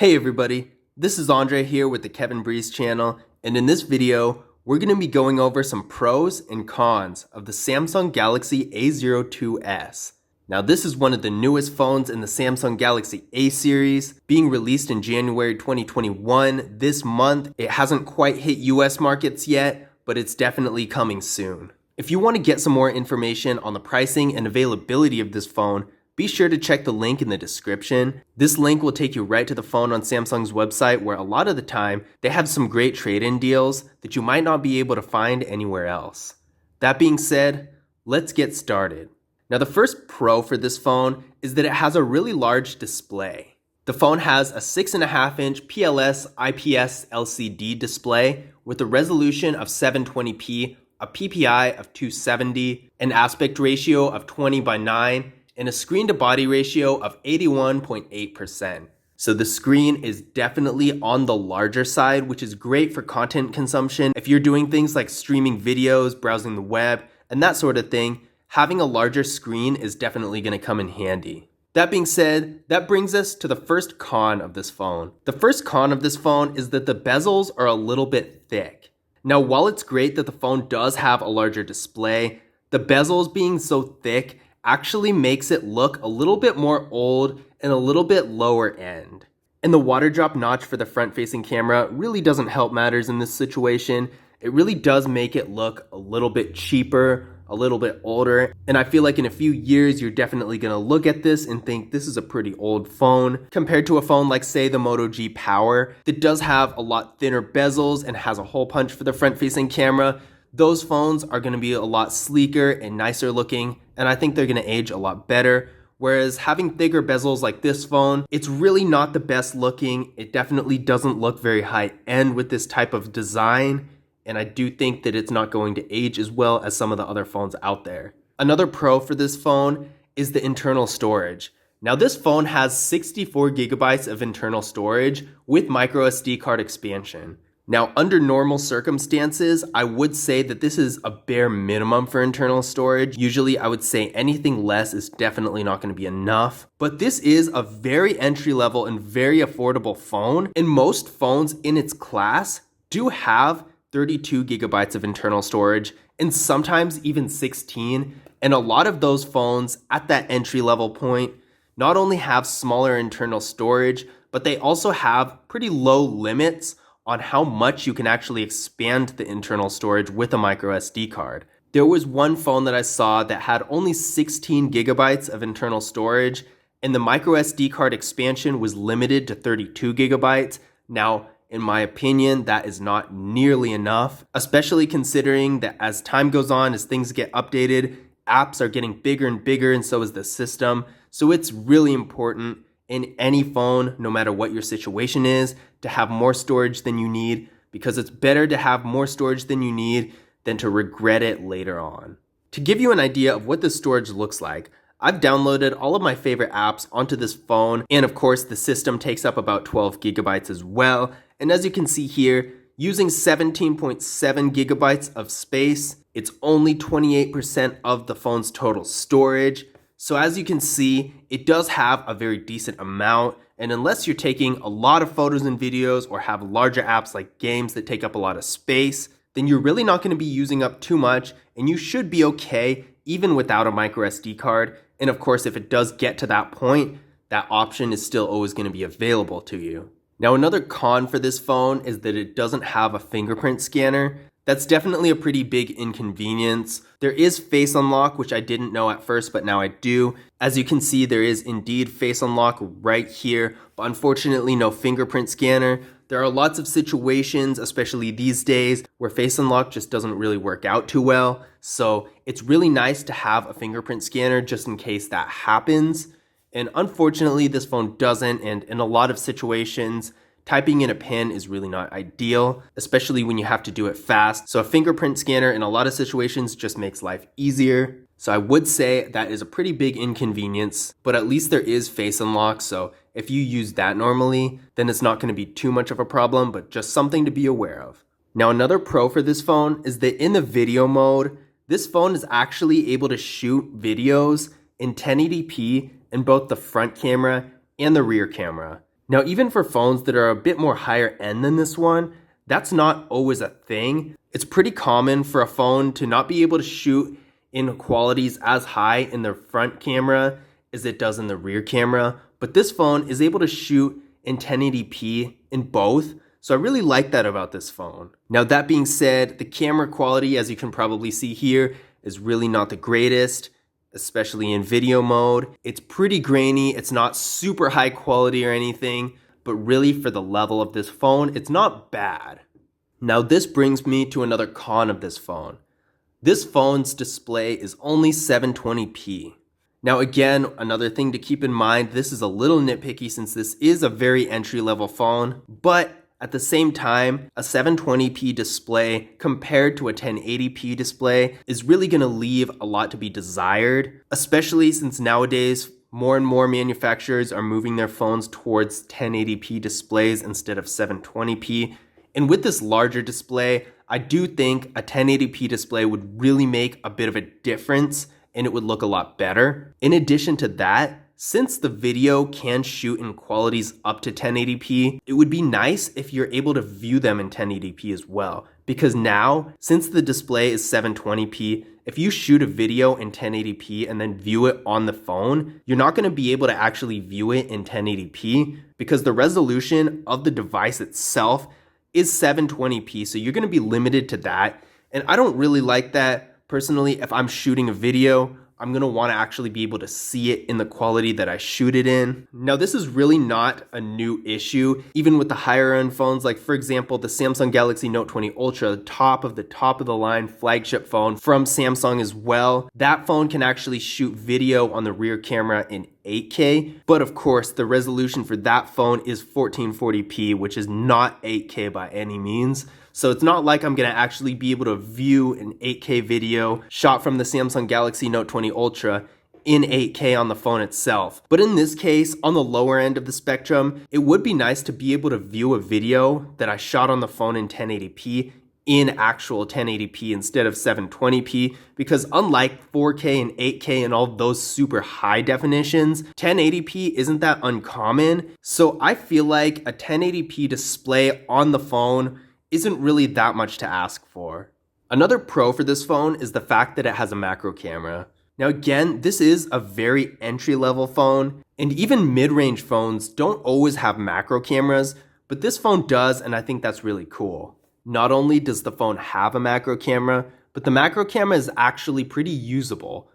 Hey everybody, this is Andre here with the Kevin Breeze channel, and in this video, we're going to be going over some pros and cons of the Samsung Galaxy A02s. Now this is one of the newest phones in the Samsung Galaxy A series, being released in January 2021 this month. It hasn't quite hit US markets yet, but it's definitely coming soon. If you want to get some more information on the pricing and availability of this phone, be sure to check the link in the description. This link will take you right to the phone on Samsung's website, where a lot of the time they have some great trade-in deals that you might not be able to find anywhere else. That being said, let's get started. Now the first pro for this phone is that it has a really large display. The phone has a 6.5-inch PLS IPS LCD display with a resolution of 720p, a PPI of 270, an aspect ratio of 20:9, and a screen-to-body ratio of 81.8%. So the screen is definitely on the larger side, which is great for content consumption. If you're doing things like streaming videos, browsing the web, and that sort of thing, having a larger screen is definitely going to come in handy. That being said, that brings us to the first con of this phone. The first con of this phone is that the bezels are a little bit thick. Now, while it's great that the phone does have a larger display, the bezels being so thick actually makes it look a little bit more old and a little bit lower end. And the water drop notch for the front-facing camera really doesn't help matters in this situation. It really does make it look a little bit cheaper, a little bit older, and I feel like in a few years you're definitely going to look at this and think this is a pretty old phone compared to a phone like, say, the Moto G Power that does have a lot thinner bezels and has a hole punch for the front-facing camera. Those phones are going to be a lot sleeker and nicer looking, and I think they're going to age a lot better. Whereas having thicker bezels like this phone, it's really not the best looking. It definitely doesn't look very high end with this type of design, and I do think that it's not going to age as well as some of the other phones out there. Another pro for this phone is the internal storage. Now this phone has 64 gigabytes of internal storage with micro SD card expansion. Now, under normal circumstances, I would say that this is a bare minimum for internal storage. Usually, I would say anything less is definitely not going to be enough. But this is a very entry-level and very affordable phone, and most phones in its class do have 32 gigabytes of internal storage, and sometimes even 16. And a lot of those phones at that entry-level point not only have smaller internal storage, but they also have pretty low limits on how much you can actually expand the internal storage with a micro SD card. There was one phone that I saw that had only 16 gigabytes of internal storage, and the micro SD card expansion was limited to 32 gigabytes. Now, in my opinion, that is not nearly enough, especially considering that as time goes on, as things get updated, apps are getting bigger and bigger, and so is the system. So it's really important in any phone, no matter what your situation is, to have more storage than you need, because it's better to have more storage than you need than to regret it later on. To give you an idea of what this storage looks like, I've downloaded all of my favorite apps onto this phone, and of course the system takes up about 12 gigabytes as well. And as you can see here, using 17.7 gigabytes of space, it's only 28% of the phone's total storage. So as you can see, it does have a very decent amount, and unless you're taking a lot of photos and videos or have larger apps like games that take up a lot of space, then you're really not going to be using up too much, and you should be okay even without a micro SD card. And of course, if it does get to that point, that option is still always going to be available to you. Now, another con for this phone is that it doesn't have a fingerprint scanner. That's definitely a pretty big inconvenience. There is face unlock, which I didn't know at first, but now I do. As you can see, there is indeed face unlock right here, but unfortunately no fingerprint scanner. There are lots of situations, especially these days, where face unlock just doesn't really work out too well. So it's really nice to have a fingerprint scanner just in case that happens. And unfortunately, this phone doesn't, and in a lot of situations, typing in a PIN is really not ideal, especially when you have to do it fast. So a fingerprint scanner in a lot of situations just makes life easier. So I would say that is a pretty big inconvenience, but at least there is face unlock. So if you use that normally, then it's not going to be too much of a problem, but just something to be aware of. Now, another pro for this phone is that in the video mode, this phone is actually able to shoot videos in 1080p in both the front camera and the rear camera. Now, even for phones that are a bit more higher end than this one, that's not always a thing. It's pretty common for a phone to not be able to shoot in qualities as high in the front camera as it does in the rear camera, but this phone is able to shoot in 1080p in both, so I really like that about this phone. Now, that being said, the camera quality, as you can probably see here, is really not the greatest, especially in video mode. It's pretty grainy, it's not super high quality or anything, but really for the level of this phone, it's not bad. Now, this brings me to another con of this phone. This phone's display is only 720p. Now again, another thing to keep in mind, this is a little nitpicky since this is a very entry-level phone, but at the same time, a 720p display compared to a 1080p display is really going to leave a lot to be desired, especially since nowadays more and more manufacturers are moving their phones towards 1080p displays instead of 720p. And with this larger display, I do think a 1080p display would really make a bit of a difference and it would look a lot better. In addition to that, since the video can shoot in qualities up to 1080p, it would be nice if you're able to view them in 1080p as well. Because now, since the display is 720p, if you shoot a video in 1080p and then view it on the phone, you're not going to be able to actually view it in 1080p because the resolution of the device itself is 720p, so you're going to be limited to that. And I don't really like that. Personally, if I'm shooting a video, I'm going to want to actually be able to see it in the quality that I shoot it in. Now, this is really not a new issue, even with the higher end phones, like for example, the Samsung Galaxy Note 20 Ultra, top of the line flagship phone from Samsung as well. That phone can actually shoot video on the rear camera in 8K, but of course, the resolution for that phone is 1440p, which is not 8K by any means. So it's not like I'm going to actually be able to view an 8K video shot from the Samsung Galaxy Note 20 Ultra in 8K on the phone itself. But in this case, on the lower end of the spectrum, it would be nice to be able to view a video that I shot on the phone in 1080p in actual 1080p instead of 720p, because unlike 4K and 8K and all those super high definitions, 1080p isn't that uncommon. So I feel like a 1080p display on the phone isn't really that much to ask for. Another pro for this phone is the fact that it has a macro camera. Now again, this is a very entry-level phone, and even mid-range phones don't always have macro cameras, but this phone does, and I think that's really cool. Not only does the phone have a macro camera, but the macro camera is actually pretty usable.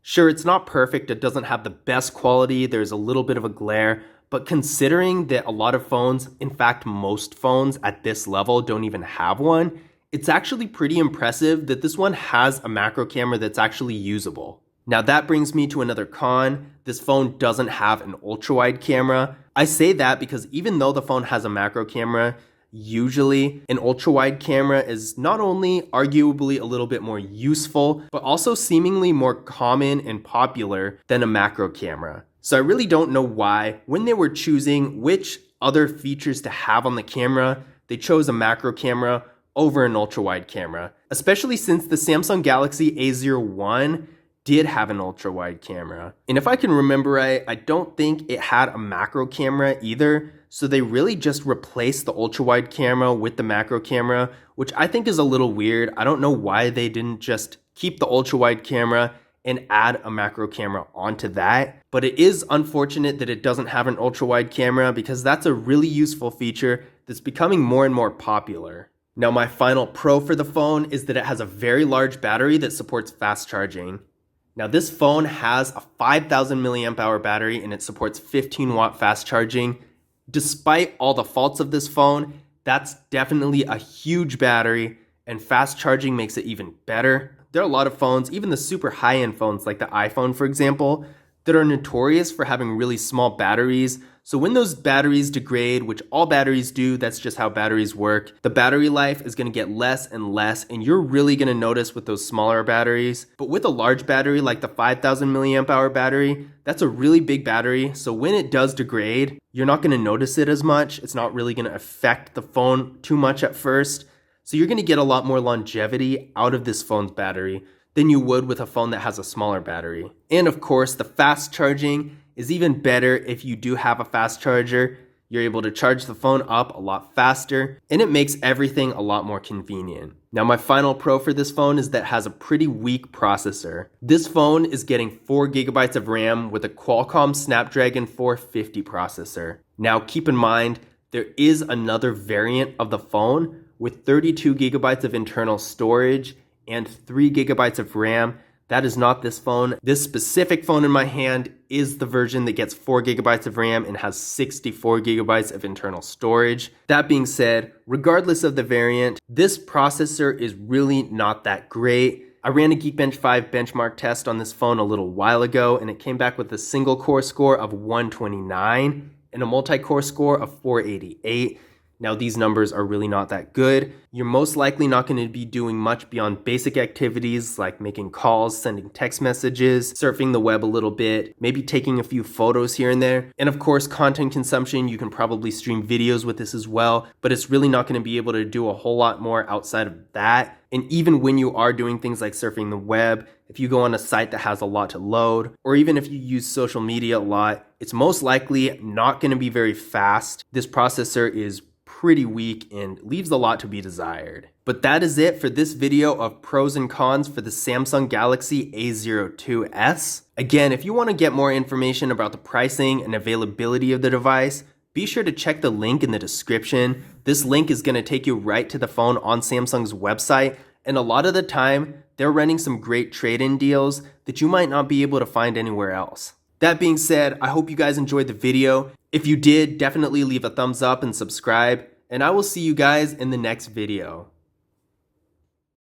Sure, it's not perfect, it doesn't have the best quality, there's a little bit of a glare, but considering that a lot of phones, in fact most phones at this level don't even have one, it's actually pretty impressive that this one has a macro camera that's actually usable. Now that brings me to another con. This phone doesn't have an ultra-wide camera. I say that because even though the phone has a macro camera, usually an ultra-wide camera is not only arguably a little bit more useful, but also seemingly more common and popular than a macro camera. So I really don't know why, when they were choosing which other features to have on the camera, they chose a macro camera over an ultra-wide camera, especially since the Samsung Galaxy A01 did have an ultra-wide camera. And if I can remember right, I don't think it had a macro camera either, so they really just replaced the ultra-wide camera with the macro camera, which I think is a little weird. I don't know why they didn't just keep the ultra-wide camera and add a macro camera onto that. But it is unfortunate that it doesn't have an ultra-wide camera because that's a really useful feature that's becoming more and more popular. Now my final pro for the phone is that it has a very large battery that supports fast charging. Now this phone has a 5,000 milliamp hour battery and it supports 15 watt fast charging. Despite all the faults of this phone, that's definitely a huge battery, and fast charging makes it even better. There are a lot of phones, even the super high-end phones like the iPhone for example, that are notorious for having really small batteries. So when those batteries degrade, which all batteries do, that's just how batteries work, the battery life is going to get less and less, and you're really going to notice with those smaller batteries. But with a large battery like the 5,000 milliamp hour battery, that's a really big battery, so when it does degrade, you're not going to notice it as much. It's not really going to affect the phone too much at first. So you're going to get a lot more longevity out of this phone's battery than you would with a phone that has a smaller battery. And of course, the fast charging is even better if you do have a fast charger. You're able to charge the phone up a lot faster, and it makes everything a lot more convenient. Now my final pro for this phone is that it has a pretty weak processor. This phone is getting 4 GB of RAM with a Qualcomm Snapdragon 450 processor. Now keep in mind, there is another variant of the phone with 32 GB of internal storage and 3 GB of RAM. That is not this phone. This specific phone in my hand is the version that gets 4 GB of RAM and has 64 GB of internal storage. That being said, regardless of the variant, this processor is really not that great. I ran a Geekbench 5 benchmark test on this phone a little while ago, and it came back with a single core score of 129 and a multi-core score of 488. Now these numbers are really not that good. You're most likely not going to be doing much beyond basic activities like making calls, sending text messages, surfing the web a little bit, maybe taking a few photos here and there. And of course, content consumption, you can probably stream videos with this as well, but it's really not going to be able to do a whole lot more outside of that. And even when you are doing things like surfing the web, if you go on a site that has a lot to load, or even if you use social media a lot, it's most likely not going to be very fast. This processor is pretty weak and leaves a lot to be desired. But that is it for this video of pros and cons for the Samsung Galaxy A02s. Again, if you want to get more information about the pricing and availability of the device, be sure to check the link in the description. This link is going to take you right to the phone on Samsung's website, and a lot of the time, they're running some great trade-in deals that you might not be able to find anywhere else. That being said, I hope you guys enjoyed the video. If you did, definitely leave a thumbs up and subscribe, and I will see you guys in the next video.